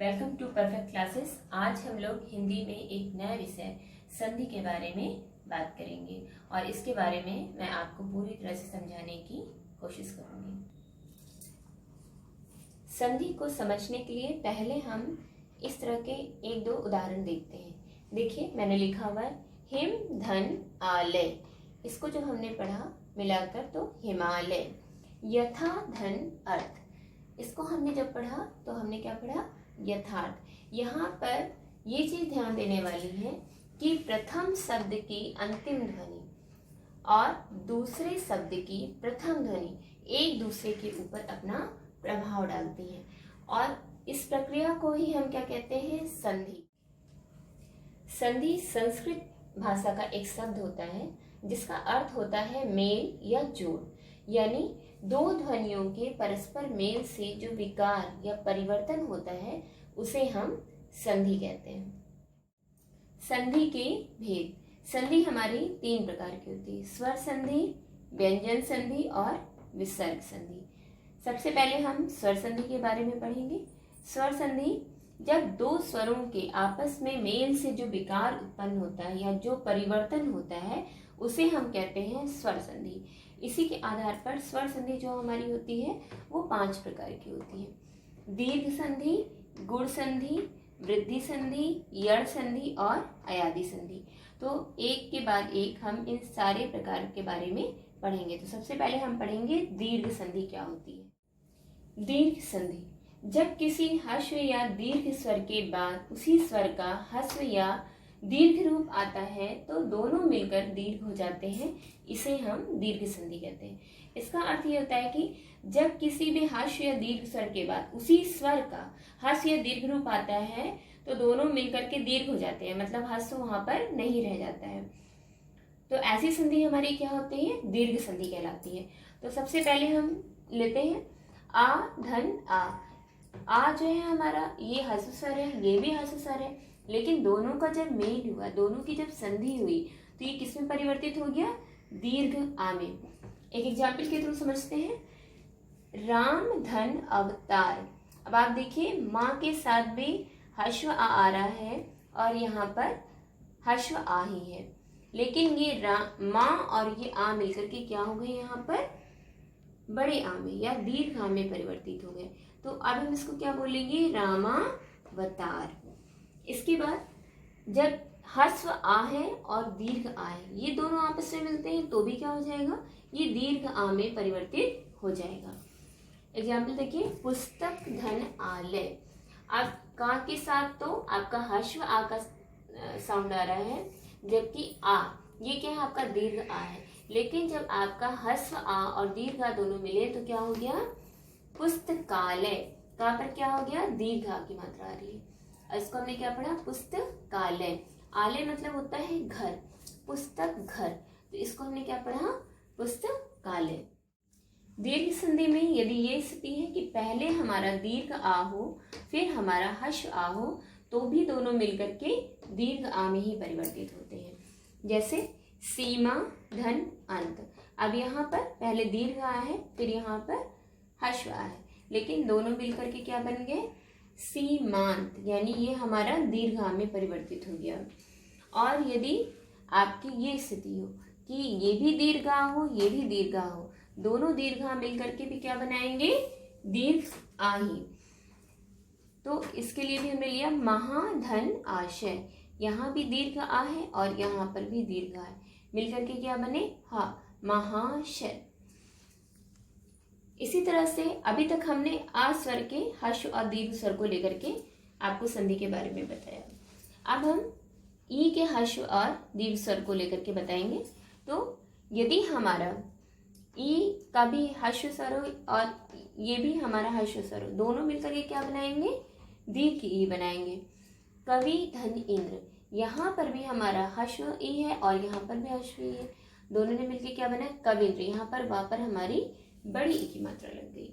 Welcome to perfect classes. आज हम लोग हिंदी में एक नया विषय संधि के बारे में बात करेंगे और इसके बारे में मैं आपको पूरी तरह से समझाने की कोशिश करूंगी। संधि को समझने के लिए पहले हम इस तरह के एक दो उदाहरण देखते हैं। देखिए, मैंने लिखा हुआ है हिम धन आलय। इसको जो हमने पढ़ा मिलाकर तो हिमालय। यथा धन अर्थ, इसको हमने जब पढ़ा तो हमने क्या पढ़ा? यथार्थ। यहाँ पर ये चीज ध्यान देने वाली है कि प्रथम शब्द की अंतिम ध्वनि और दूसरे शब्द की प्रथम ध्वनि एक दूसरे के ऊपर अपना प्रभाव डालती है और इस प्रक्रिया को ही हम क्या कहते हैं? संधि। संधि संस्कृत भाषा का एक शब्द होता है जिसका अर्थ होता है मेल या जोड़, यानी दो ध्वनियों के परस्पर मेल से जो विकार या परिवर्तन होता है उसे हम संधि कहते हैं। संधि के भेद। संधि हमारी तीन प्रकार की होती है: स्वर संधि, व्यंजन संधि और विसर्ग संधि। सबसे पहले हम स्वर संधि के बारे में पढ़ेंगे। स्वर संधि जब दो स्वरों के आपस में मेल से जो विकार उत्पन्न होता है या जो परिवर्तन होता है उसे हम कहते हैं स्वर संधि। इसी के आधार पर स्वर संधि जो हमारी होती है वो 5 प्रकार की होती है: दीर्घ संधि, गुण संधि, वृद्धि संधि, यड़ संधि और अयादि संधि। तो एक के बाद एक हम इन सारे प्रकार के बारे में पढ़ेंगे। तो सबसे पहले हम पढ़ेंगे दीर्घ संधि क्या होती है। दीर्घ संधि जब किसी ह्रस्व या दीर्घ स्वर के बाद उसी स्वर का ह्रस्व या दीर्घ रूप आता है तो दोनों मिलकर दीर्घ हो जाते हैं, इसे हम दीर्घ संधि कहते हैं। इसका अर्थ ये होता है कि जब किसी भी ह्रस्व या दीर्घ स्वर के बाद उसी स्वर का ह्रस्व या दीर्घ रूप आता है तो दोनों मिलकर के दीर्घ हो जाते हैं, मतलब ह्रस्व वहां पर नहीं रह जाता है। तो ऐसी संधि हमारी क्या होती है? दीर्घ संधि कहलाती है। तो सबसे पहले हम लेते हैं आ धन आ। आ जो है हमारा ये ह्रस्व स्वर है, ये भी ह्रस्व स्वर है, लेकिन दोनों का जब मेल हुआ, दोनों की जब संधि हुई तो ये किसमें परिवर्तित हो गया? दीर्घ आ में। एक एग्जाम्पल के थ्रू समझते हैं। राम धन अवतार। अब आप देखिए माँ के साथ भी ह्रस्व आ रहा है और यहाँ पर ह्रस्व आ ही है, लेकिन ये माँ और ये आ मिलकर के क्या हो गए? यहाँ पर बड़े आ में या दीर्घ आ में परिवर्तित हो गए। तो अब हम इसको क्या बोलेंगे? रामावतार। इसके बाद जब ह्रस्व आ है और दीर्घ आ है, ये दोनों आपस में मिलते हैं तो भी क्या हो जाएगा? ये दीर्घ आ में परिवर्तित हो जाएगा। एग्जाम्पल देखिए, पुस्तक धन आलय। अब का के साथ तो आपका ह्रस्व आ का साउंड आ रहा है, जबकि आ ये क्या है? आपका दीर्घ आ है। लेकिन जब आपका ह्रस्व आ और दीर्घ आ दोनों मिले तो क्या हो गया? पुस्तकालय। कहाँ पर क्या हो गया? दीर्घ आ की मात्रा आ रही है। इसको हमने क्या पढ़ा? पुस्तकालय। आलय मतलब होता है घर, पुस्तक घर, तो इसको हमने क्या पढ़ा? पुस्तकालय। दीर्घ संधि में यदि ये स्थिति है कि पहले हमारा दीर्घ आ हो फिर हमारा ह्रस्व आ हो तो भी दोनों मिलकर के दीर्घ आ में ही परिवर्तित होते हैं। जैसे सीमा धन अंत। अब यहाँ पर पहले दीर्घ आ है फिर यहाँ पर ह्रस्व आ है, लेकिन दोनों मिलकर के क्या बन गए? सीमांत, यानी ये हमारा दीर्घ आ में परिवर्तित हो गया। और यदि आपकी ये स्थिति हो कि ये भी दीर्घ आ हो ये भी दीर्घ आ हो, दोनों दीर्घ आ मिलकर के भी क्या बनाएंगे? दीर्घ आ ही। तो इसके लिए भी हमने लिया महाधन आशय। यहाँ भी दीर्घ आ है और यहाँ पर भी दीर्घ आ है, मिलकर के क्या बने? हाँ, महाशय। इसी तरह से अभी तक हमने आ स्वर के ह्रस्व और दीर्घ स्वर को लेकर के आपको संधि के बारे में बताया। अब हम ई के ह्रस्व और दीर्घ स्वर को लेकर के बताएंगे। तो यदि हमारा ई का भी ह्रस्व स्वर हो और ये भी हमारा ह्रस्व स्वर हो, दोनों मिलकर के क्या बनाएंगे? दीर्घ ई बनाएंगे। कवि धन इंद्र। यहाँ पर भी हमारा ह्रस्व ई है और यहाँ पर भी ह्रस्व ई है, दोनों ने मिलकर क्या बनाया? कविंद्र। यहाँ पर वहां पर हमारी बड़ी ई की मात्रा लग गई।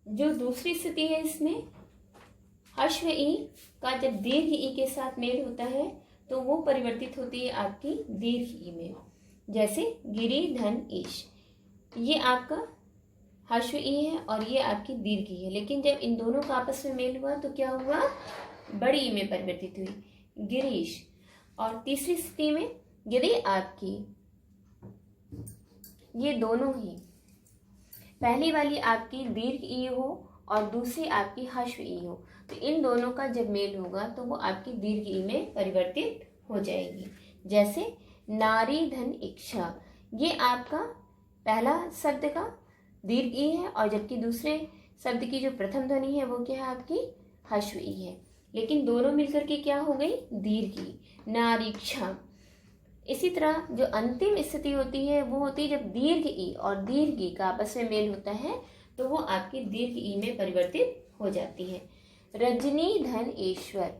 जो दूसरी स्थिति है इसमें ह्रस्व ई का जब दीर्घ ई के साथ मेल होता है तो वो परिवर्तित होती है आपकी दीर्घ ई में। जैसे गिरी धन ईश, ये आपका हश्व ई है और ये आपकी दीर्घ ई है, लेकिन जब इन दोनों का आपस में मेल हुआ तो क्या हुआ, बड़ी ई में परिवर्तित हुई, गिरीश। और तीसरी स्थिति में यदि आपकी ये दोनों ही, पहली वाली आपकी दीर्घ ई हो और दूसरी आपकी हश्व ई हो, तो इन दोनों का जब मेल होगा तो वो आपकी दीर्घ ई में परिवर्तित हो जाएगी। जैसे नारी धन इच्छा, ये आपका पहला शब्द का दीर्घ ई है और जबकि दूसरे शब्द की जो प्रथम ध्वनि है वो क्या है, आपकी हश्व ई है, लेकिन दोनों मिलकर के क्या हो गई, दीर्घ ई, नारीक्षा। इसी तरह जो अंतिम स्थिति होती है वो होती है जब दीर्घ ई और दीर्घ ई का आपस में मेल होता है तो वो आपकी दीर्घ ई में परिवर्तित हो जाती है। रजनी धन ईश्वर,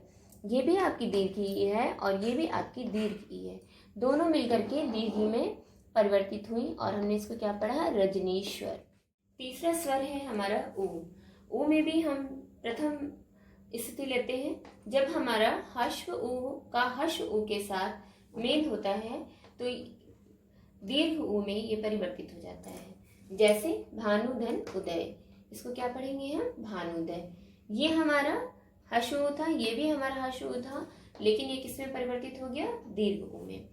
ये भी आपकी दीर्घ ई है और ये भी आपकी दीर्घ ई है, दोनों मिलकर के दीर्घ ई में परिवर्तित हुई और हमने इसको क्या पढ़ा, रजनीश्वर। तीसरा स्वर है हमारा ऊ। ऊ में भी हम प्रथम स्थिति लेते हैं, जब हमारा हश्व ऊ का हश्व ऊ के साथ मेल होता है तो दीर्घ ऊ में ये परिवर्तित हो जाता है। जैसे भानुधन उदय, इसको क्या पढ़ेंगे हम, भानुदय। ये हमारा हश्व ऊ था, ये भी हमारा हश्व ऊ था, लेकिन ये किस में परिवर्तित हो गया, दीर्घ ऊ में।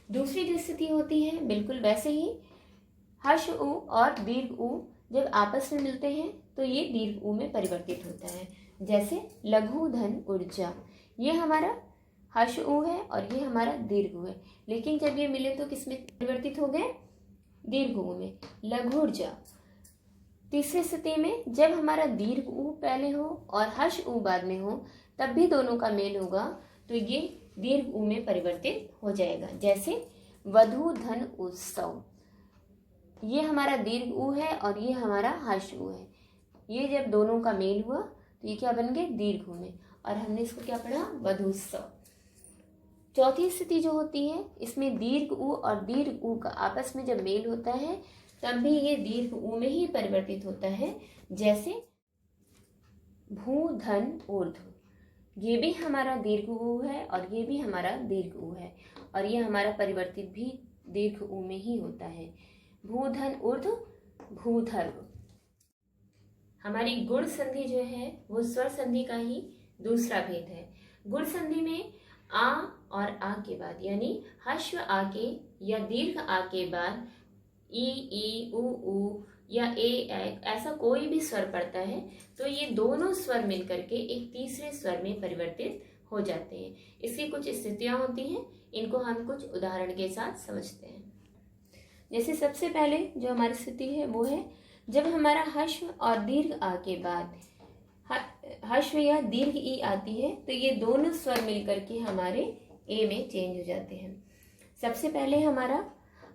दूसरी जो स्थिति होती है बिल्कुल वैसे ही, हश्व ऊ और दीर्घ ऊ जब आपस में मिलते हैं तो ये दीर्घ ऊ में परिवर्तित होता है। जैसे लघु धन ऊर्जा, ये हमारा हश्व ऊ है और ये हमारा दीर्घ ऊ है, लेकिन जब ये मिले तो किस में परिवर्तित हो गए, दीर्घ ऊ में, लघुर्जा। तीसरी स्थिति में जब हमारा दीर्घ ऊ पहले हो और हश्व ऊ बाद में हो तब भी दोनों का मेल होगा तो ये दीर्घ ऊ में परिवर्तित हो जाएगा। जैसे वधु धन उत्सव, ये हमारा दीर्घ ऊ है और ये हमारा हश्व ऊ है, ये जब दोनों का मेल हुआ तो ये क्या बन गए, दीर्घ ऊ में, और हमने इसको क्या पढ़ा, वधुत्सव। चौथी स्थिति जो होती है इसमें दीर्घ ऊ और दीर्घ ऊ का आपस में जब मेल होता है तब भी ये दीर्घ ऊ में ही परिवर्तित होता है। जैसे भू धन ऊर्ध्व, ये भी हमारा दीर्घ ऊ है और ये भी हमारा दीर्घ ऊ है और ये हमारा परिवर्तित भी दीर्घ ऊ में ही होता है। भूधन ऊर्ध्व, भूधर्व। हमारी गुण संधि जो है वो स्वर संधि का ही दूसरा भेद है। गुण संधि में आ और आ के बाद यानी हश्व आ के या दीर्घ आ के बाद ई ऊ या ए ऐसा कोई भी स्वर पड़ता है तो ये दोनों स्वर मिलकर के एक तीसरे स्वर में परिवर्तित हो जाते हैं। इसकी कुछ स्थितियां होती हैं, इनको हम कुछ उदाहरण के साथ समझते हैं। जैसे सबसे पहले जो हमारी स्थिति है वो है जब हमारा हश्व और दीर्घ आ के बाद हश्व या दीर्घ ई आती है तो ये दोनों स्वर मिलकर के हमारे ए में चेंज हो जाते हैं। सबसे पहले हमारा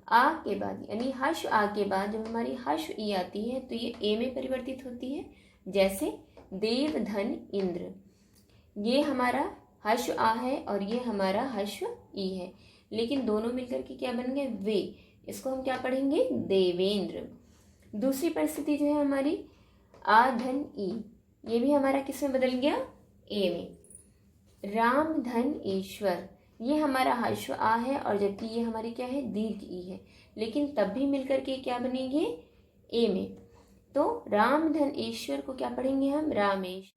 आ के बाद यानी हश्व आ के बाद जब हमारी हश्व ई आती है तो ये ए में परिवर्तित होती है। जैसे देव धन इंद्र, ये हमारा हश्व आ है और ये हमारा हश्व ई है, लेकिन दोनों मिलकर के क्या बन गए, वे, इसको हम क्या पढ़ेंगे, देवेंद्र। दूसरी परिस्थिति जो है हमारी आ धन ई, ये भी हमारा किस में बदल गया, ए में। राम धन ईश्वर, ये हमारा हश्व आ है और जबकि ये हमारी क्या है, दीर्घ ई है, लेकिन तब भी मिलकर के क्या बनेंगे, ए में। तो राम धन ईश्वर को क्या पढ़ेंगे हम, रामेश।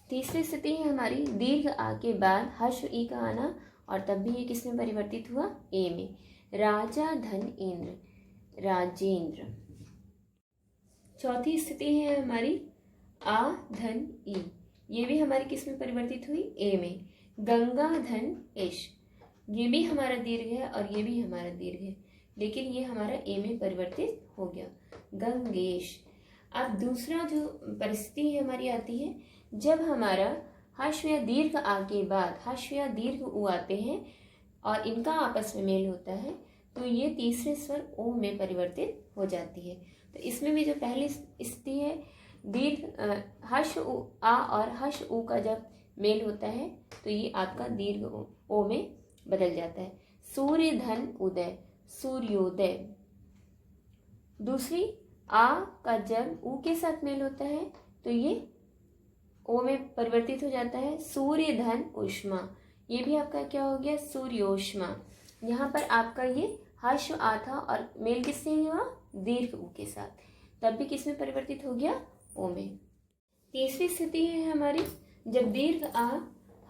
तीसरी स्थिति है हमारी दीर्घ आ के बाद हश्व ई का आना और तब भी ये किस में परिवर्तित हुआ, ए में। राजा धन इंद्र, राजेंद्र। चौथी स्थिति है हमारी आ धन ई, ये भी हमारी किस में परिवर्तित हुई, ए में। गंगा धन इश, ये भी हमारा दीर्घ है और ये भी हमारा दीर्घ है, लेकिन ये हमारा ए में परिवर्तित हो गया, गंगेश। अब दूसरा जो परिस्थिति है हमारी आती है जब हमारा हश्व या दीर्घ आ के बाद हश्व या दीर्घ ऊ आते हैं और इनका आपस में मेल होता है तो ये तीसरे स्वर ओ में परिवर्तित हो जाती है। तो इसमें भी जो पहली स्थिति है दीर्घ हश्व आ और हश्व ऊ का जब मेल होता है तो ये आपका दीर्घ ओ में बदल जाता है। सूर्य धन उदय, सूर्योदय। दूसरी आ का जब ऊ के साथ मेल होता है तो ये ओ में परिवर्तित हो जाता है, सूर्य धन उष्मा, ये भी आपका क्या हो गया, सूर्योष्मा। यहाँ पर आपका ये हश्व आ था और मेल किससे हुआ, दीर्घ ऊ के साथ। तब भी किस में परिवर्तित हो गया, ओ में। तीसरी स्थिति है हमारी, जब दीर्घ आ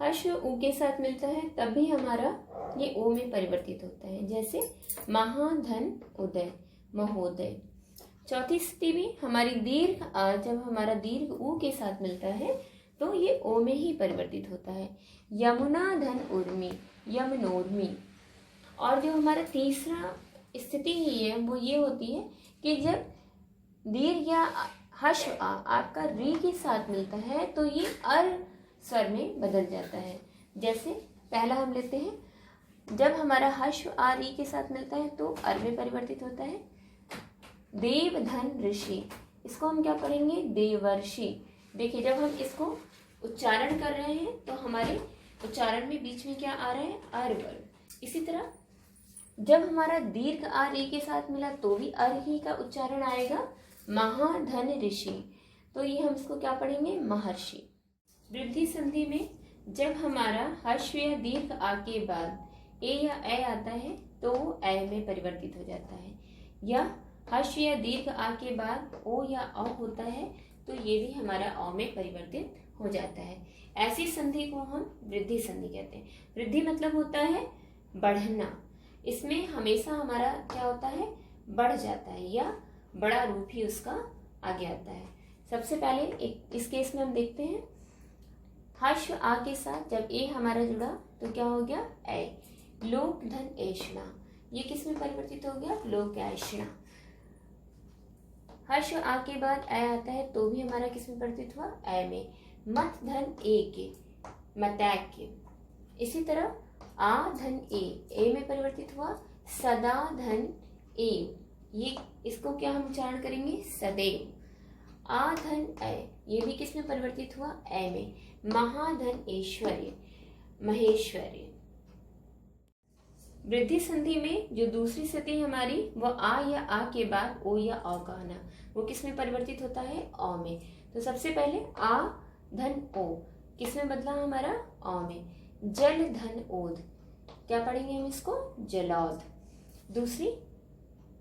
हर्ष उ के साथ मिलता है तब भी हमारा ये ओ में परिवर्तित होता है, जैसे महाधन उदय, महोदय। चौथी स्थिति भी हमारी दीर्घ आ जब हमारा दीर्घ उ के साथ मिलता है तो ये ओ में ही परिवर्तित होता है, यमुना धन उर्मी, यमनोर्मी। और जो हमारा तीसरा स्थिति ही है वो ये होती है कि जब दीर्घ या हर्ष आ आपका री के साथ मिलता है तो ये अर स्वर में बदल जाता है। जैसे पहला हम लेते हैं, जब हमारा हर्ष आ री के साथ मिलता है तो अर में परिवर्तित होता है। देव धन ऋषि, इसको हम क्या पढ़ेंगे, देवर्षि। देखिए जब हम इसको उच्चारण कर रहे हैं तो हमारे उच्चारण में बीच में क्या आ रहा है, अर वर्ग। इसी तरह जब हमारा दीर्घ आ री के साथ मिला तो भी अर ही का उच्चारण आएगा, महाधन ऋषि। तो ये हम इसको क्या पढ़ेंगे, महर्षि। वृद्धि संधि में जब हमारा हर्ष या दीर्घ आ के बाद ए या ए आता है तो वो ए में परिवर्तित हो जाता है, या हर्ष या दीर्घ आ के बाद ओ या औ होता है तो ये भी हमारा औ में परिवर्तित हो जाता है। ऐसी संधि को हम वृद्धि संधि कहते हैं। वृद्धि मतलब होता है बढ़ना, इसमें हमेशा हमारा क्या होता है, बढ़ जाता है या बड़ा रूप ही उसका आगे आता है। सबसे पहले एक इस केस में हम देखते हैं, हर्ष आ के साथ जब ए हमारा जुड़ा तो क्या हो गया, ए। लोक धन ऐषणा, ये किस में परिवर्तित हो गया, लोक ऐषणा। हर्ष आ के बाद ए आता है तो भी हमारा किस में परिवर्तित हुआ, ए में। मत धन ए के, मतैक के। इसी तरह आ धन ए में परिवर्तित हुआ, सदा धन ए, ये इसको क्या हम उच्चारण करेंगे, सदैव। आ धन ए, ये भी किस में परिवर्तित हुआ, ए में। महाधन ऐश्वर्य, महेश्वर्य। वृद्धि संधि में जो दूसरी स्थिति हमारी वो आ या आ के बाद ओ या औ का आना, वो किस में परिवर्तित होता है, औ में। तो सबसे पहले आ धन ओ किस में बदला हमारा, औ में। जल धन ओद, क्या पढ़ेंगे हम इसको, जलौद। दूसरी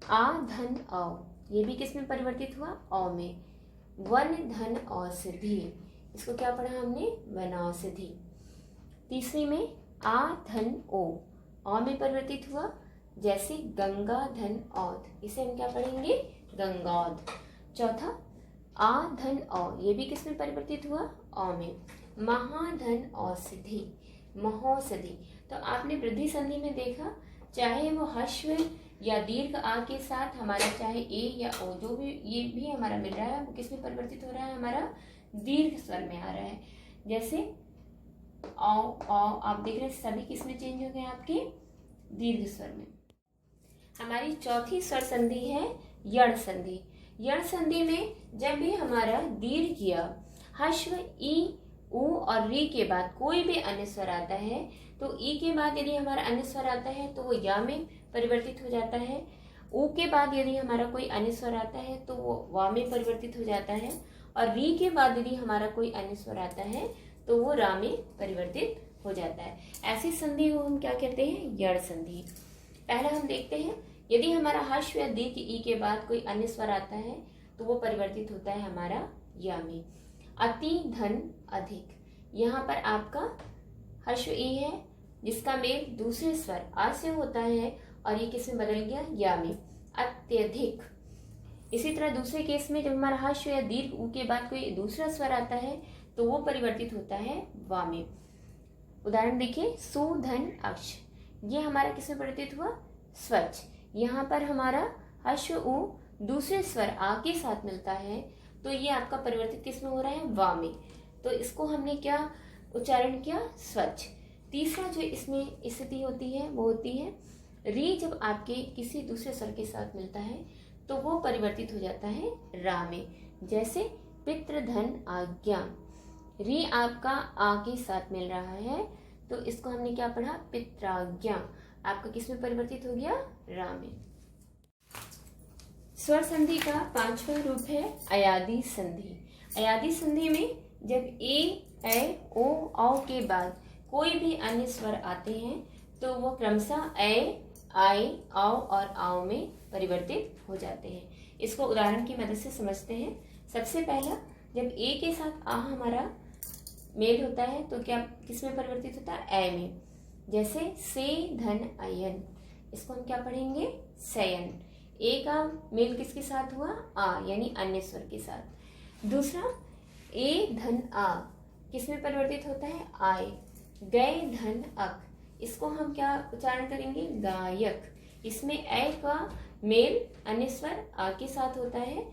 आ धन औ, ये भी किस में परिवर्तित हुआ, औ में। वन धन औषधि, इसको क्या पढ़ा हमने, वनौषधि। तीसरी में आ धन ओ, औ में परिवर्तित हुआ, जैसे गंगा धन औध, इसे हम क्या पढ़ेंगे, गंगौध। चौथा आ धन औ, ये भी किस में परिवर्तित हुआ, औ में। महाधन औषधि, महोषधि। तो आपने वृद्धि संधि में देखा, चाहे वो हश्व या दीर्घ आ के साथ हमारा चाहे ए या ओ जो भी ये भी हमारा मिल रहा है वो किस में परिवर्तित हो रहा है, हमारा दीर्घ स्वर में आ रहा है। जैसे औ औ आप देख रहे हैं सभी किस में चेंज हो गए, आपके दीर्घ स्वर में। हमारी चौथी स्वर संधि है यण संधि। यण संधि में जब भी हमारा दीर्घ या हश्व ई उ और री के बाद कोई भी अन्य स्वर आता है तो ई के बाद यदि हमारा अन्य स्वर आता है तो वो या में परिवर्तित हो जाता है। उ के बाद यदि हमारा कोई अन्य स्वर आता है तो वो वा में परिवर्तित हो जाता है, और री के बाद यदि हमारा कोई अन्य स्वर आता है तो वो रा में परिवर्तित हो जाता है। ऐसी संधि को हम क्या कहते हैं, यण संधि। पहला हम देखते हैं, यदि हमारा हर्ष या दीर्घ ई के बाद कोई अन्य स्वर आता है तो वो परिवर्तित होता है हमारा या में। अति धन अधिक, यहाँ पर आपका हर्ष ई है जिसका मेल दूसरे स्वर आ से होता है और ये किस में बदल गया, या में। अत्यधिक। इसी तरह दूसरे केस में जब हमारा हर्ष या दीर्घ उ के बाद कोई दूसरा स्वर आता है तो वो परिवर्तित होता है वा में। उदाहरण देखिए, सुधन अक्ष, ये हमारा किस में परिवर्तित हुआ, स्वच्छ। यहाँ पर हमारा हर्ष उ दूसरे स्वर आ के साथ मिलता है तो ये आपका परिवर्तित किस में हो रहा है, वा में। तो इसको हमने क्या उच्चारण किया, स्वच्छ। तीसरा जो इसमें स्थिति होती है वो होती है री, जब आपके किसी दूसरे स्वर के साथ मिलता है तो वो परिवर्तित हो जाता है रा में। जैसे पितृधन आज्ञा, री आपका आ के साथ मिल रहा है तो इसको हमने क्या पढ़ा, पित्राज्ञा, आपका किस में परिवर्तित हो गया, रा में। स्वर संधि का पांचवा रूप है अयादी संधि। अयादी संधि में जब ए ओ औ के बाद कोई भी अन्य स्वर आते हैं तो वो क्रमशः ए, आई, औ और आओ में परिवर्तित हो जाते हैं। इसको उदाहरण की मदद से समझते हैं। सबसे पहला, जब ए के साथ आ हमारा मेल होता है तो क्या किस में परिवर्तित होता है? ए में। जैसे से धन अयन, इसको हम क्या पढ़ेंगे? सयन। ए का मेल किसके साथ हुआ? आ, यानी अन्य स्वर के साथ। दूसरा, ए धन आ किस में परिवर्तित होता है? आय। गय धन अक, इसको हम क्या उच्चारण करेंगे? गायक। इसमें ए का मेल अन्य स्वर आ के साथ होता है,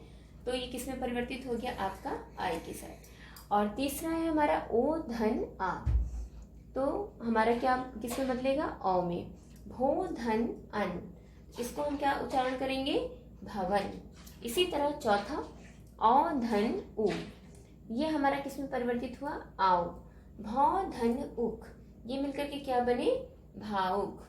तो ये किस में परिवर्तित हो गया? आपका आय के साथ। और तीसरा है हमारा ओ धन आ, तो हमारा क्या किस में बदलेगा? औ में। भो धन अन, इसको हम क्या उच्चारण करेंगे? भवन। इसी तरह चौथा, औ धन उ, ये हमारा किस में परिवर्तित हुआ? आओ। भौ धन उक, ये मिलकर के क्या बने? भावुक।